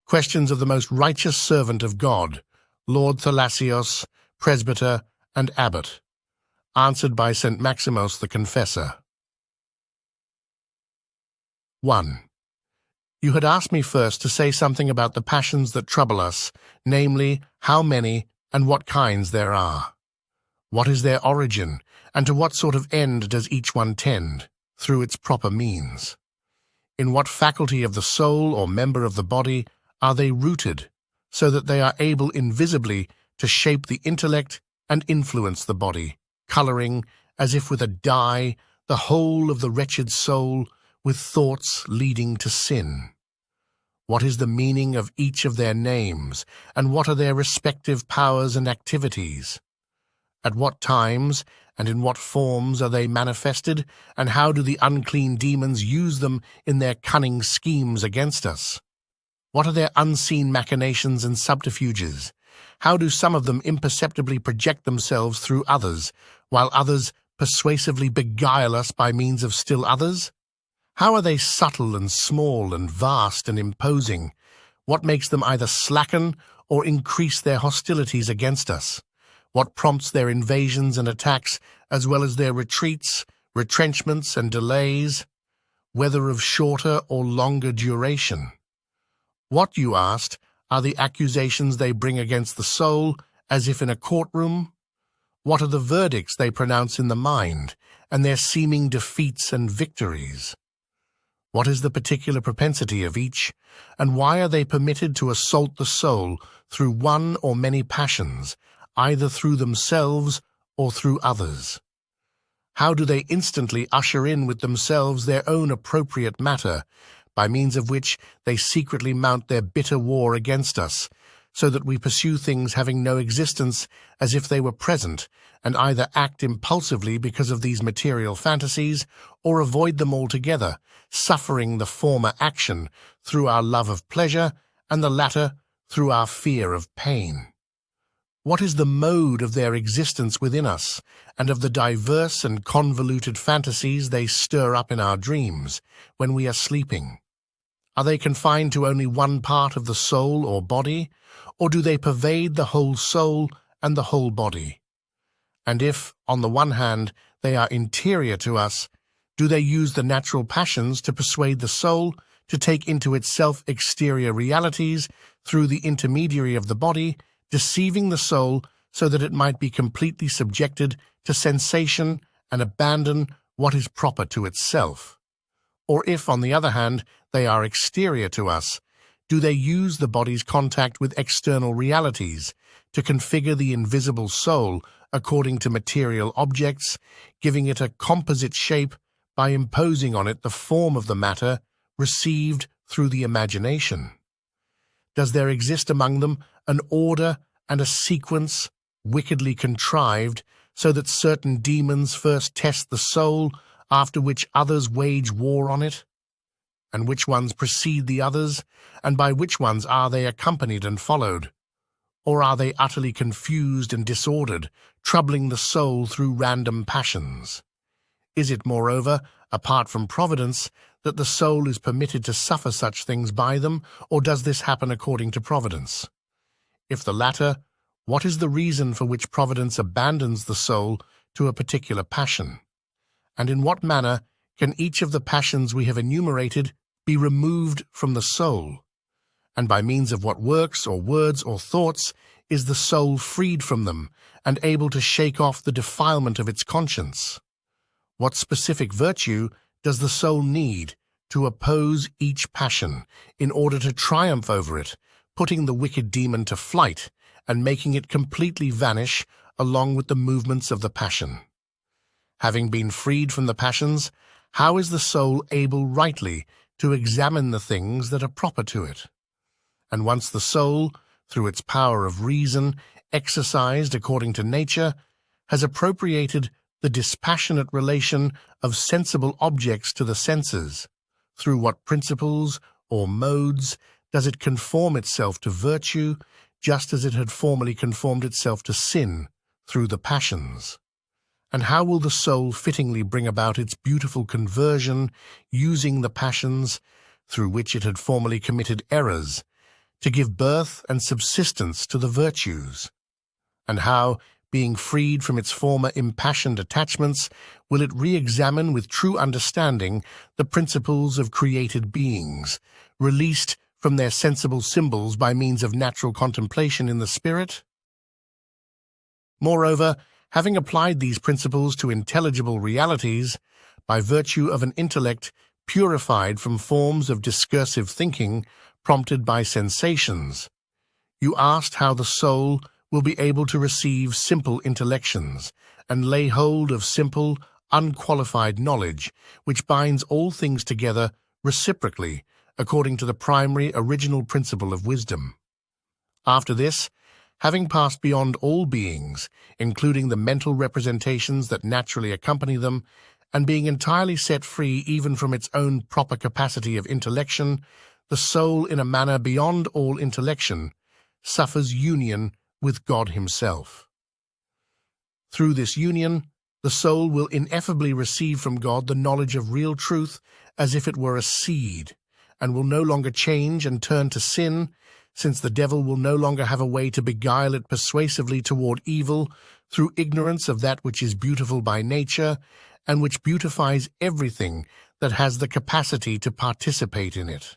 Questions of the most righteous servant of God, Lord Thalassios, presbyter and abbot. Answered by St. Maximus the Confessor. 1. You had asked me first to say something about the passions that trouble us, namely, how many and what kinds there are. What is their origin, and to what sort of end does each one tend, through its proper means? In what faculty of the soul or member of the body are they rooted, so that they are able invisibly to shape the intellect and influence the body, colouring, as if with a dye, the whole of the wretched soul, with thoughts leading to sin? What is the meaning of each of their names, and what are their respective powers and activities? At what times and in what forms are they manifested, and how do the unclean demons use them in their cunning schemes against us? What are their unseen machinations and subterfuges? How do some of them imperceptibly project themselves through others, while others persuasively beguile us by means of still others? How are they subtle and small and vast and imposing? What makes them either slacken or increase their hostilities against us? What prompts their invasions and attacks, as well as their retreats, retrenchments and delays, whether of shorter or longer duration? What, you asked, are the accusations they bring against the soul, as if in a courtroom? What are the verdicts they pronounce in the mind, and their seeming defeats and victories? What is the particular propensity of each, and why are they permitted to assault the soul through one or many passions, either through themselves or through others? How do they instantly usher in with themselves their own appropriate matter, by means of which they secretly mount their bitter war against us, so that we pursue things having no existence as if they were present, and either act impulsively because of these material fantasies, or avoid them altogether, suffering the former action through our love of pleasure, and the latter through our fear of pain? What is the mode of their existence within us, and of the diverse and convoluted fantasies they stir up in our dreams, when we are sleeping? Are they confined to only one part of the soul or body, or do they pervade the whole soul and the whole body? And if, on the one hand, they are interior to us, do they use the natural passions to persuade the soul to take into itself exterior realities through the intermediary of the body, deceiving the soul so that it might be completely subjected to sensation and abandon what is proper to itself? Or if, on the other hand, they are exterior to us, do they use the body's contact with external realities to configure the invisible soul according to material objects, giving it a composite shape by imposing on it the form of the matter received through the imagination? Does there exist among them an order and a sequence wickedly contrived, so that certain demons first test the soul, after which others wage war on it? And which ones precede the others, and by which ones are they accompanied and followed? Or are they utterly confused and disordered, troubling the soul through random passions? Is it, moreover, apart from providence, that the soul is permitted to suffer such things by them, or does this happen according to providence? If the latter, what is the reason for which providence abandons the soul to a particular passion? And in what manner can each of the passions we have enumerated be removed from the soul? And by means of what works or words or thoughts is the soul freed from them and able to shake off the defilement of its conscience? What specific virtue does the soul need to oppose each passion in order to triumph over it, putting the wicked demon to flight and making it completely vanish along with the movements of the passion? Having been freed from the passions, how is the soul able rightly to examine the things that are proper to it? And once the soul, through its power of reason, exercised according to nature, has appropriated the dispassionate relation of sensible objects to the senses, through what principles or modes does it conform itself to virtue, just as it had formerly conformed itself to sin through the passions? And how will the soul fittingly bring about its beautiful conversion, using the passions, through which it had formerly committed errors, to give birth and subsistence to the virtues, and how, being freed from its former impassioned attachments, will it re-examine with true understanding the principles of created beings, released from their sensible symbols by means of natural contemplation in the spirit? Moreover, having applied these principles to intelligible realities, by virtue of an intellect purified from forms of discursive thinking prompted by sensations, you asked how the soul will be able to receive simple intellections and lay hold of simple, unqualified knowledge, which binds all things together reciprocally according to the primary original principle of wisdom. After this, having passed beyond all beings, including the mental representations that naturally accompany them, and being entirely set free even from its own proper capacity of intellection, the soul, in a manner beyond all intellection, suffers union with God Himself. Through this union, the soul will ineffably receive from God the knowledge of real truth as if it were a seed, and will no longer change and turn to sin, since the devil will no longer have a way to beguile it persuasively toward evil through ignorance of that which is beautiful by nature, and which beautifies everything that has the capacity to participate in it.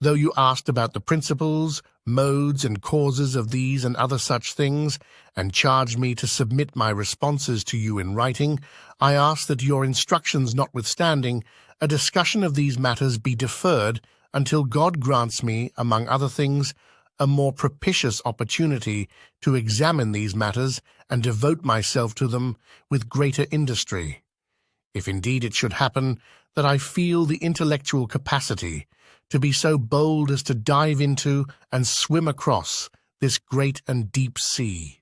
Though you asked about the principles, modes, and causes of these and other such things, and charged me to submit my responses to you in writing, I ask that your instructions notwithstanding, a discussion of these matters be deferred until God grants me, among other things, a more propitious opportunity to examine these matters and devote myself to them with greater industry. If indeed it should happen that I feel the intellectual capacity to be so bold as to dive into and swim across this great and deep sea.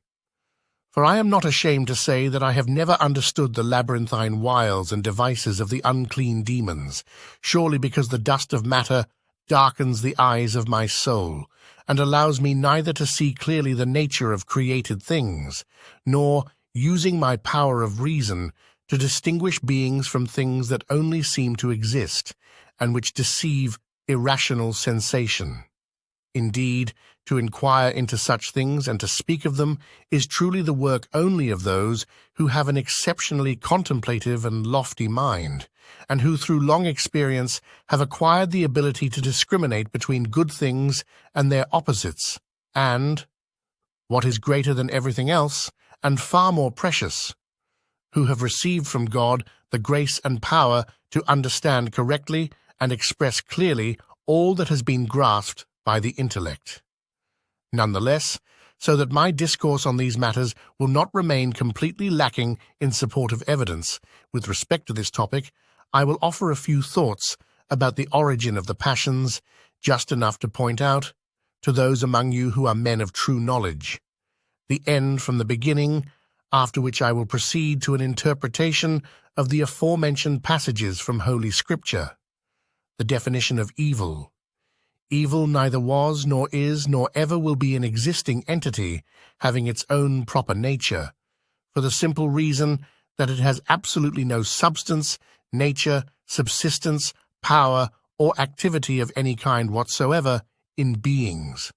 For I am not ashamed to say that I have never understood the labyrinthine wiles and devices of the unclean demons, surely because the dust of matter darkens the eyes of my soul, and allows me neither to see clearly the nature of created things, nor, using my power of reason, to distinguish beings from things that only seem to exist, and which deceive irrational sensation. Indeed, to inquire into such things and to speak of them is truly the work only of those who have an exceptionally contemplative and lofty mind, and who through long experience have acquired the ability to discriminate between good things and their opposites, and, what is greater than everything else, and far more precious, who have received from God the grace and power to understand correctly and express clearly all that has been grasped by the intellect. Nonetheless, so that my discourse on these matters will not remain completely lacking in supportive evidence with respect to this topic, I will offer a few thoughts about the origin of the passions, just enough to point out, to those among you who are men of true knowledge, the end from the beginning, after which I will proceed to an interpretation of the aforementioned passages from Holy Scripture. The definition of evil. Evil neither was, nor is, nor ever will be an existing entity having its own proper nature, for the simple reason that it has absolutely no substance, nature, subsistence, power, or activity of any kind whatsoever in beings.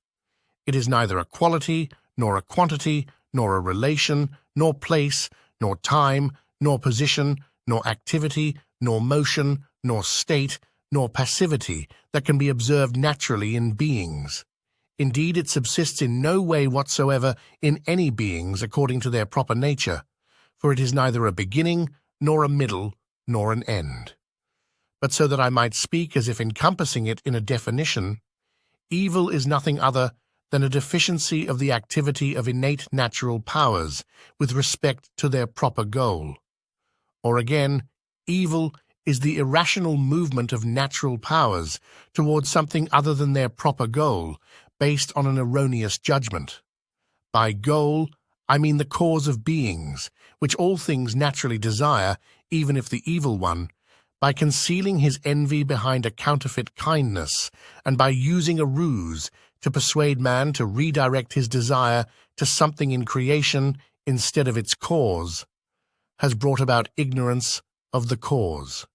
It is neither a quality, nor a quantity, nor a relation, nor place, nor time, nor position, nor activity, nor motion, nor state, nor passivity that can be observed naturally in beings. Indeed, it subsists in no way whatsoever in any beings according to their proper nature, for it is neither a beginning, nor a middle, nor an end. But so that I might speak as if encompassing it in a definition, evil is nothing other than a deficiency of the activity of innate natural powers with respect to their proper goal. Or again, evil is the irrational movement of natural powers towards something other than their proper goal, based on an erroneous judgment. By goal, I mean the cause of beings, which all things naturally desire, even if the evil one, by concealing his envy behind a counterfeit kindness, and by using a ruse to persuade man to redirect his desire to something in creation instead of its cause, has brought about ignorance of the cause.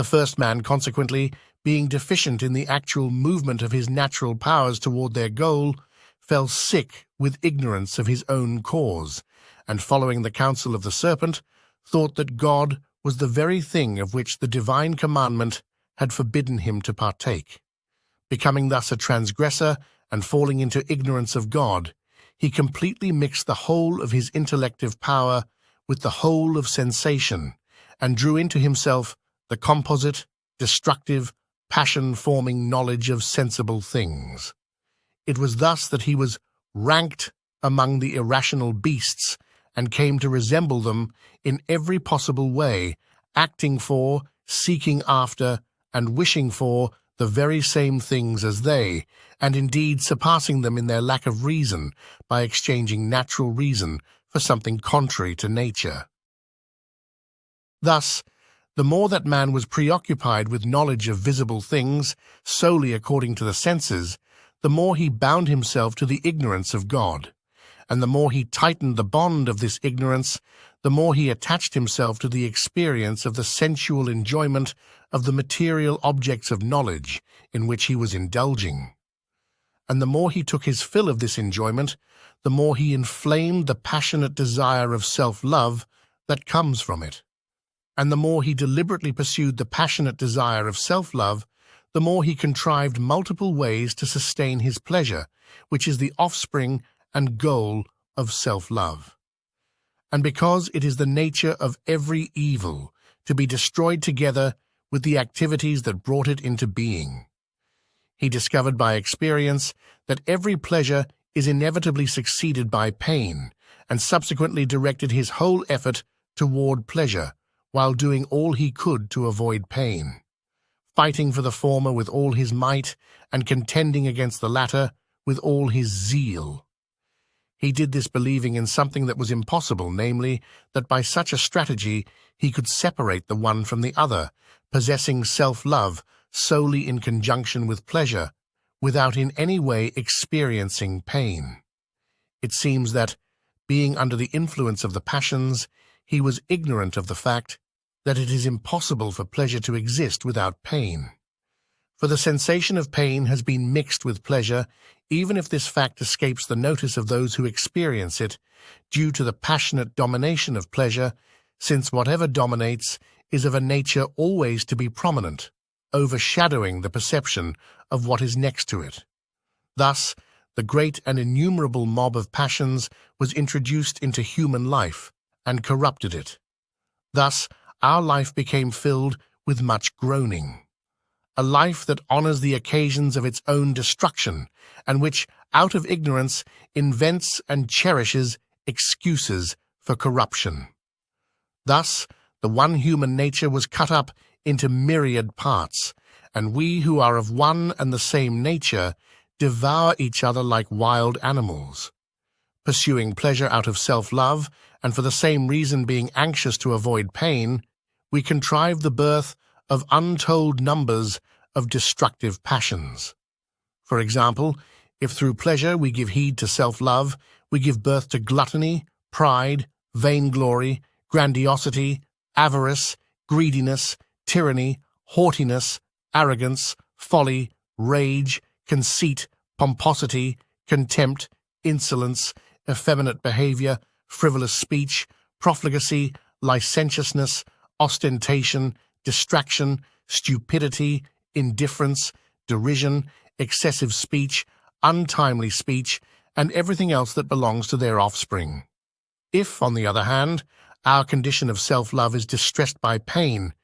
The first man, consequently, being deficient in the actual movement of his natural powers toward their goal, fell sick with ignorance of his own cause, and following the counsel of the serpent, thought that God was the very thing of which the divine commandment had forbidden him to partake. Becoming thus a transgressor and falling into ignorance of God, he completely mixed the whole of his intellective power with the whole of sensation, and drew into himself the composite, destructive, passion-forming knowledge of sensible things. It was thus that he was ranked among the irrational beasts and came to resemble them in every possible way, acting for, seeking after, and wishing for the very same things as they, and indeed surpassing them in their lack of reason by exchanging natural reason for something contrary to nature. Thus, the more that man was preoccupied with knowledge of visible things solely according to the senses, the more he bound himself to the ignorance of God, and the more he tightened the bond of this ignorance, the more he attached himself to the experience of the sensual enjoyment of the material objects of knowledge in which he was indulging. And the more he took his fill of this enjoyment, the more he inflamed the passionate desire of self-love that comes from it. And the more he deliberately pursued the passionate desire of self-love, the more he contrived multiple ways to sustain his pleasure, which is the offspring and goal of self-love. And because it is the nature of every evil to be destroyed together with the activities that brought it into being, he discovered by experience that every pleasure is inevitably succeeded by pain, and subsequently directed his whole effort toward pleasure, while doing all he could to avoid pain, fighting for the former with all his might, and contending against the latter with all his zeal. He did this believing in something that was impossible, namely, that by such a strategy he could separate the one from the other, possessing self-love solely in conjunction with pleasure, without in any way experiencing pain. It seems that, being under the influence of the passions, he was ignorant of the fact that it is impossible for pleasure to exist without pain. For the sensation of pain has been mixed with pleasure, even if this fact escapes the notice of those who experience it, due to the passionate domination of pleasure, since whatever dominates is of a nature always to be prominent, overshadowing the perception of what is next to it. Thus, the great and innumerable mob of passions was introduced into human life and corrupted it. Thus, our life became filled with much groaning. A life that honors the occasions of its own destruction, and which, out of ignorance, invents and cherishes excuses for corruption. Thus, the one human nature was cut up into myriad parts, and we who are of one and the same nature devour each other like wild animals. Pursuing pleasure out of self-love, and for the same reason being anxious to avoid pain, we contrive the birth of untold numbers of destructive passions. For example, if through pleasure we give heed to self-love, we give birth to gluttony, pride, vainglory, grandiosity, avarice, greediness, tyranny, haughtiness, arrogance, folly, rage, conceit, pomposity, contempt, insolence, effeminate behavior, frivolous speech, profligacy, licentiousness, ostentation, distraction, stupidity, indifference, derision, excessive speech, untimely speech, and everything else that belongs to their offspring. If, on the other hand, our condition of self-love is distressed by pain,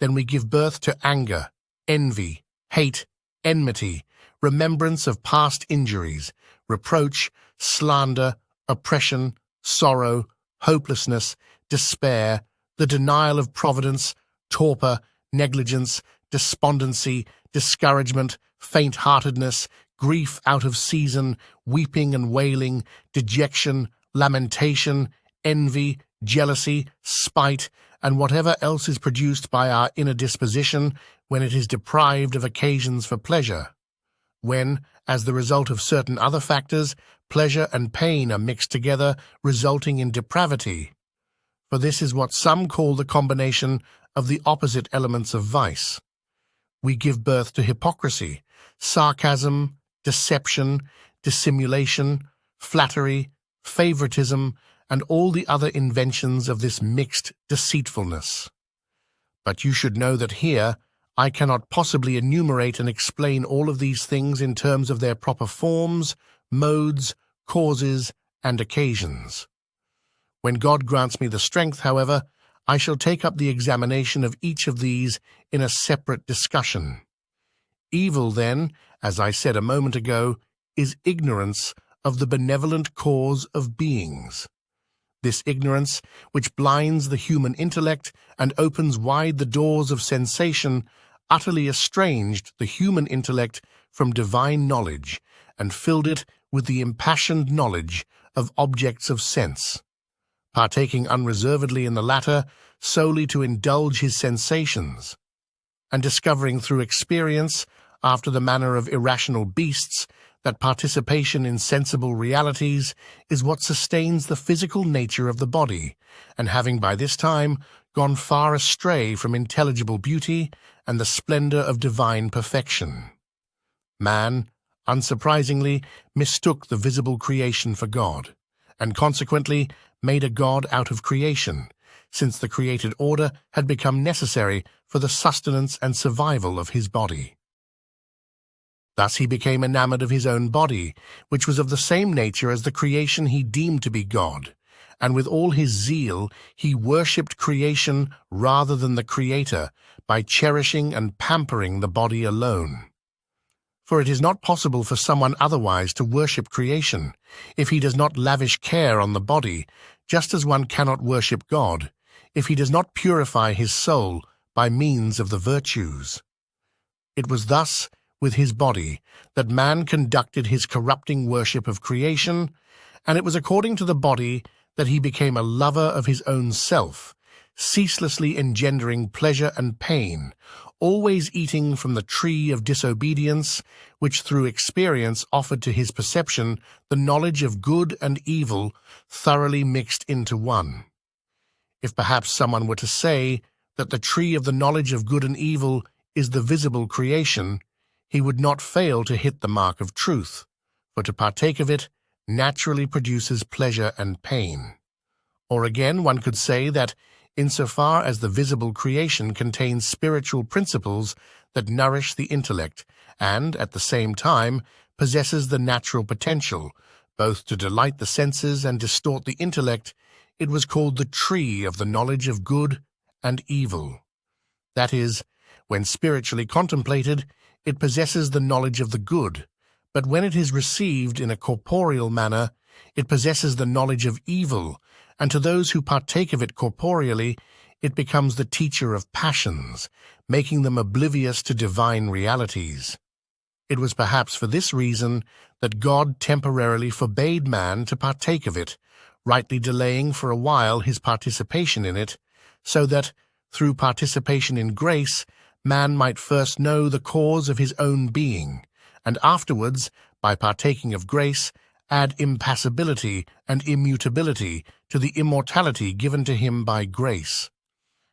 then we give birth to anger, envy, hate, enmity, remembrance of past injuries, reproach, slander, oppression, sorrow, hopelessness, despair, the denial of providence, torpor, negligence, despondency, discouragement, faint-heartedness, grief out of season, weeping and wailing, dejection, lamentation, envy, jealousy, spite, and whatever else is produced by our inner disposition when it is deprived of occasions for pleasure. When, as the result of certain other factors, pleasure and pain are mixed together, resulting in depravity. For this is what some call the combination of the opposite elements of vice. We give birth to hypocrisy, sarcasm, deception, dissimulation, flattery, favoritism, and all the other inventions of this mixed deceitfulness. But you should know that here I cannot possibly enumerate and explain all of these things in terms of their proper forms, modes, causes, and occasions. When God grants me the strength, however, I shall take up the examination of each of these in a separate discussion. Evil, then, as I said a moment ago, is ignorance of the benevolent cause of beings. This ignorance, which blinds the human intellect and opens wide the doors of sensation, utterly estranged the human intellect from divine knowledge and filled it with the impassioned knowledge of objects of sense. Partaking unreservedly in the latter solely to indulge his sensations, and discovering through experience, after the manner of irrational beasts, that participation in sensible realities is what sustains the physical nature of the body, and having by this time gone far astray from intelligible beauty and the splendor of divine perfection. Man, unsurprisingly, mistook the visible creation for God, and consequently made a god out of creation, since the created order had become necessary for the sustenance and survival of his body. Thus he became enamored of his own body, which was of the same nature as the creation he deemed to be God, and with all his zeal he worshipped creation rather than the Creator by cherishing and pampering the body alone. For it is not possible for someone otherwise to worship creation if he does not lavish care on the body, just as one cannot worship God if he does not purify his soul by means of the virtues. It was thus with his body that man conducted his corrupting worship of creation, and it was according to the body that he became a lover of his own self, ceaselessly engendering pleasure and pain, always eating from the tree of disobedience, which through experience offered to his perception the knowledge of good and evil thoroughly mixed into one. If perhaps someone were to say that the tree of the knowledge of good and evil is the visible creation, he would not fail to hit the mark of truth, for to partake of it naturally produces pleasure and pain. Or again, one could say that insofar as the visible creation contains spiritual principles that nourish the intellect and, at the same time, possesses the natural potential, both to delight the senses and distort the intellect, it was called the tree of the knowledge of good and evil. That is, when spiritually contemplated, it possesses the knowledge of the good, but when it is received in a corporeal manner, it possesses the knowledge of evil, and to those who partake of it corporeally, it becomes the teacher of passions, making them oblivious to divine realities. It was perhaps for this reason that God temporarily forbade man to partake of it, rightly delaying for a while his participation in it, so that, through participation in grace, man might first know the cause of his own being, and afterwards, by partaking of grace, add impassibility and immutability to the immortality given to him by grace.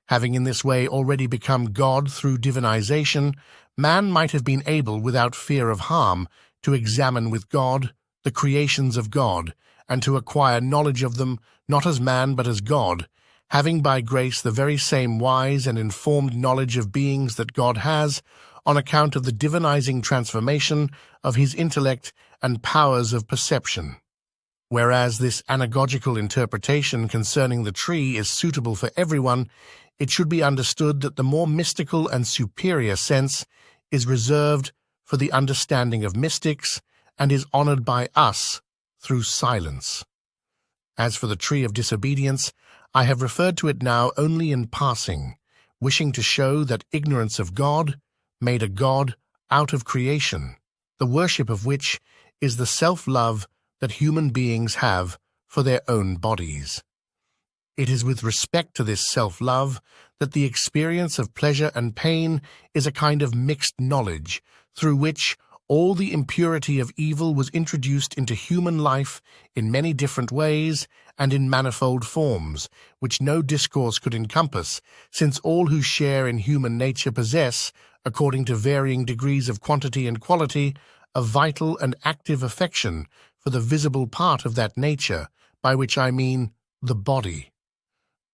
Having in this way already become God through divinization, man might have been able, without fear of harm, to examine with God the creations of God, and to acquire knowledge of them, not as man but as God, having by grace the very same wise and informed knowledge of beings that God has, on account of the divinizing transformation of his intellect and powers of perception. Whereas this anagogical interpretation concerning the tree is suitable for everyone, it should be understood that the more mystical and superior sense is reserved for the understanding of mystics and is honored by us through silence. As for the tree of disobedience, I have referred to it now only in passing, wishing to show that ignorance of God made a god out of creation, the worship of which is the self-love that human beings have for their own bodies. It is with respect to this self-love that the experience of pleasure and pain is a kind of mixed knowledge, through which all the impurity of evil was introduced into human life in many different ways, and in manifold forms, which no discourse could encompass, since all who share in human nature possess, according to varying degrees of quantity and quality, a vital and active affection for the visible part of that nature, by which I mean the body.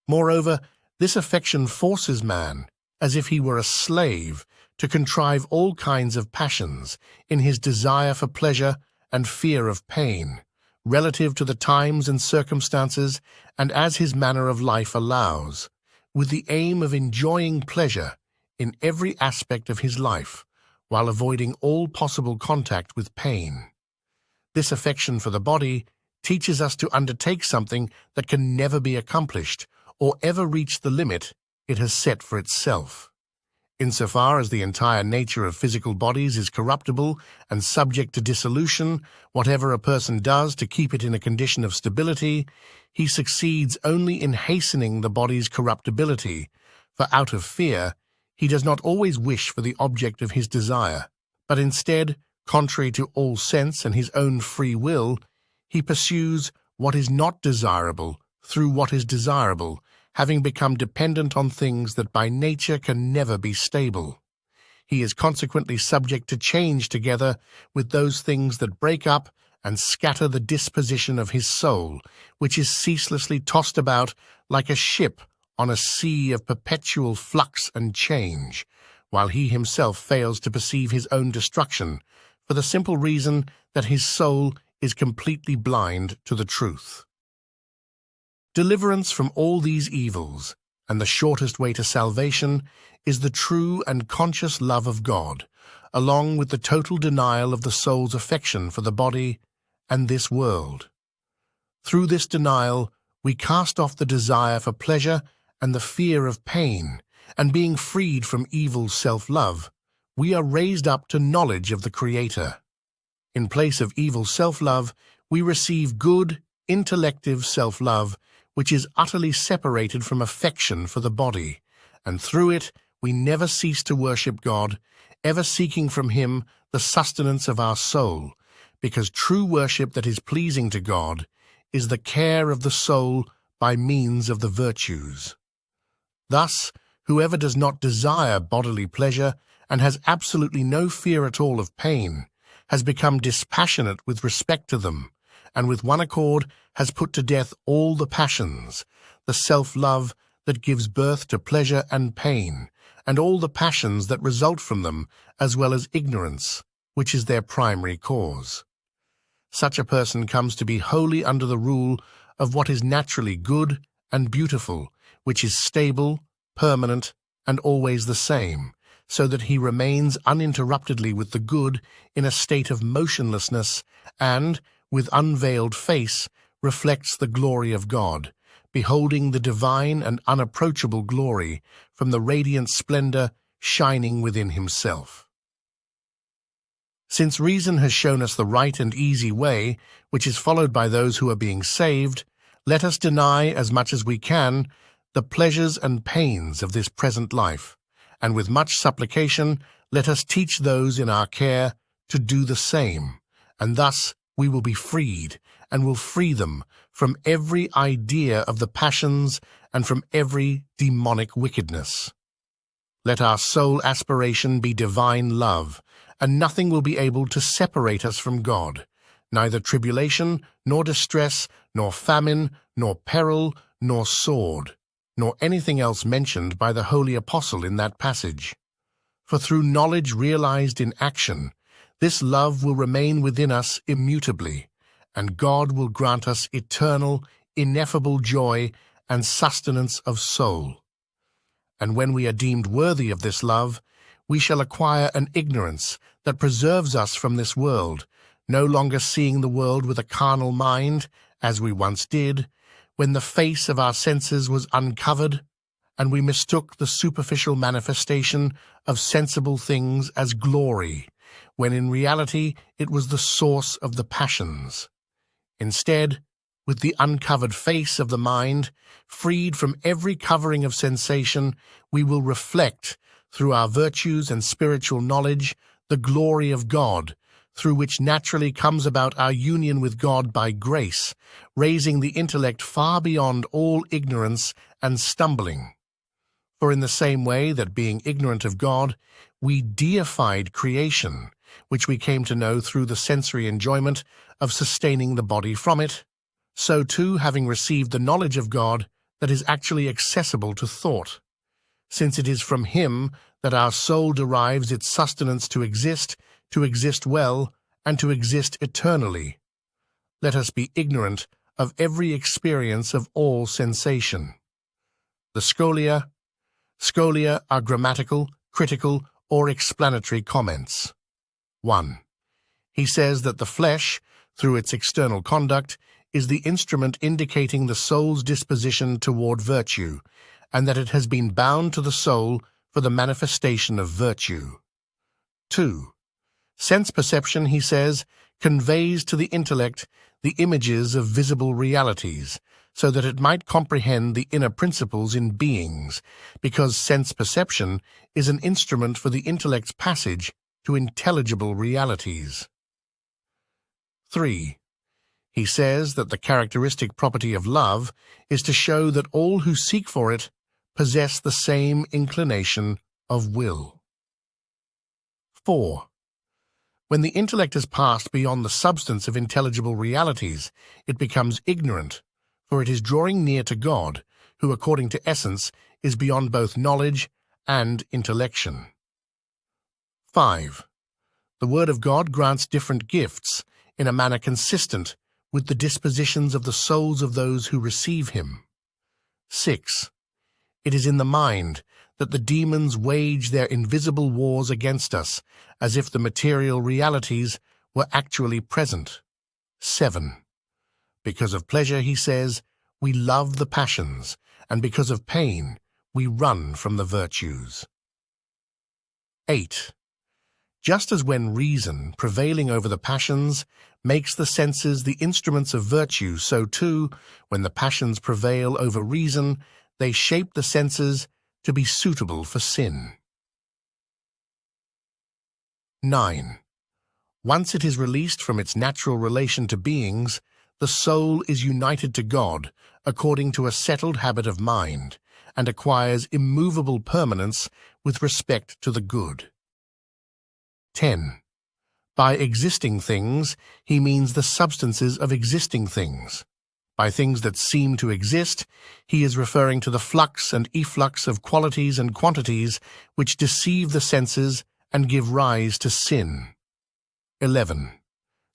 Moreover, this affection forces man, as if he were a slave, to contrive all kinds of passions in his desire for pleasure and fear of pain, relative to the times and circumstances and as his manner of life allows, with the aim of enjoying pleasure in every aspect of his life, while avoiding all possible contact with pain. This affection for the body teaches us to undertake something that can never be accomplished or ever reach the limit it has set for itself. Insofar as the entire nature of physical bodies is corruptible and subject to dissolution, whatever a person does to keep it in a condition of stability, he succeeds only in hastening the body's corruptibility, for out of fear, he does not always wish for the object of his desire, but instead, contrary to all sense and his own free will, he pursues what is not desirable through what is desirable, having become dependent on things that by nature can never be stable. He is consequently subject to change together with those things that break up and scatter the disposition of his soul, which is ceaselessly tossed about like a ship on a sea of perpetual flux and change, while he himself fails to perceive his own destruction, for the simple reason that his soul is completely blind to the truth. Deliverance from all these evils, and the shortest way to salvation, is the true and conscious love of God, along with the total denial of the soul's affection for the body and this world. Through this denial, we cast off the desire for pleasure and the fear of pain, and being freed from evil self-love, we are raised up to knowledge of the Creator. In place of evil self-love, we receive good, intellective self-love, which is utterly separated from affection for the body, and through it we never cease to worship God, ever seeking from Him the sustenance of our soul, because true worship that is pleasing to God is the care of the soul by means of the virtues. Thus, whoever does not desire bodily pleasure and has absolutely no fear at all of pain, has become dispassionate with respect to them, and with one accord has put to death all the passions, the self-love that gives birth to pleasure and pain, and all the passions that result from them, as well as ignorance, which is their primary cause. Such a person comes to be wholly under the rule of what is naturally good and beautiful, which is stable, permanent, and always the same, so that he remains uninterruptedly with the good in a state of motionlessness and, with unveiled face, reflects the glory of God, beholding the divine and unapproachable glory from the radiant splendor shining within himself. Since reason has shown us the right and easy way, which is followed by those who are being saved, let us deny as much as we can the pleasures and pains of this present life, and with much supplication let us teach those in our care to do the same, and thus we will be freed, and will free them from every idea of the passions and from every demonic wickedness. Let our sole aspiration be divine love, and nothing will be able to separate us from God, neither tribulation, nor distress, nor famine, nor peril, nor sword, nor anything else mentioned by the Holy Apostle in that passage. For through knowledge realized in action, this love will remain within us immutably, and God will grant us eternal, ineffable joy and sustenance of soul. And when we are deemed worthy of this love, we shall acquire an ignorance that preserves us from this world, no longer seeing the world with a carnal mind, as we once did, when the face of our senses was uncovered, and we mistook the superficial manifestation of sensible things as glory, when in reality it was the source of the passions. Instead, with the uncovered face of the mind, freed from every covering of sensation, we will reflect, through our virtues and spiritual knowledge, the glory of God, through which naturally comes about our union with God by grace, raising the intellect far beyond all ignorance and stumbling. For in the same way that being ignorant of God, we deified creation, which we came to know through the sensory enjoyment of sustaining the body from it, so too, having received the knowledge of God that is actually accessible to thought, since it is from Him that our soul derives its sustenance to exist well, and to exist eternally. Let us be ignorant of every experience of all sensation. The scholia are grammatical, critical, or explanatory comments. 1. He says that the flesh, through its external conduct, is the instrument indicating the soul's disposition toward virtue, and that it has been bound to the soul for the manifestation of virtue. 2. Sense perception, he says, conveys to the intellect the images of visible realities, so that it might comprehend the inner principles in beings, because sense perception is an instrument for the intellect's passage to intelligible realities. 3. He says that the characteristic property of love is to show that all who seek for it possess the same inclination of will. 4. When the intellect has passed beyond the substance of intelligible realities, it becomes ignorant, for it is drawing near to God, who, according to essence, is beyond both knowledge and intellection. 5. The Word of God grants different gifts in a manner consistent with the dispositions of the souls of those who receive Him. 6. It is in the mind that the demons wage their invisible wars against us, as if the material realities were actually present. 7. Because of pleasure, he says, we love the passions, and because of pain, we run from the virtues. 8. Just as when reason, prevailing over the passions, makes the senses the instruments of virtue, so too, when the passions prevail over reason, they shape the senses to be suitable for sin. 9. Once it is released from its natural relation to beings, the soul is united to God according to a settled habit of mind, and acquires immovable permanence with respect to the good. 10. By existing things, he means the substances of existing things. By things that seem to exist, he is referring to the flux and efflux of qualities and quantities which deceive the senses and give rise to sin. 11.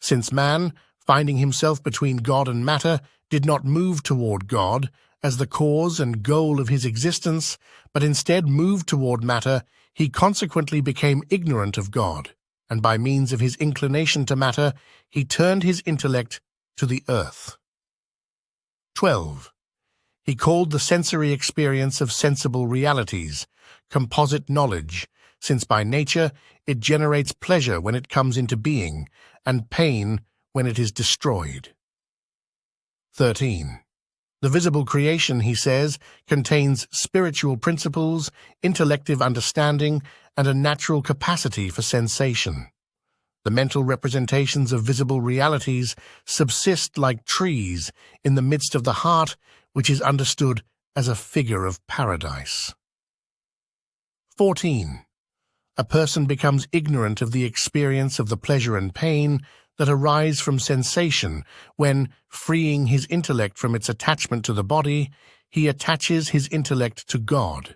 Since man, finding himself between God and matter, did not move toward God as the cause and goal of his existence, but instead moved toward matter, he consequently became ignorant of God, and by means of his inclination to matter, he turned his intellect to the earth. 12. He called the sensory experience of sensible realities composite knowledge, since by nature it generates pleasure when it comes into being, and pain when it is destroyed. 13. The visible creation, he says, contains spiritual principles, intellective understanding, and a natural capacity for sensation. The mental representations of visible realities subsist like trees in the midst of the heart, which is understood as a figure of paradise. 14. A person becomes ignorant of the experience of the pleasure and pain that arise from sensation when, freeing his intellect from its attachment to the body, he attaches his intellect to God.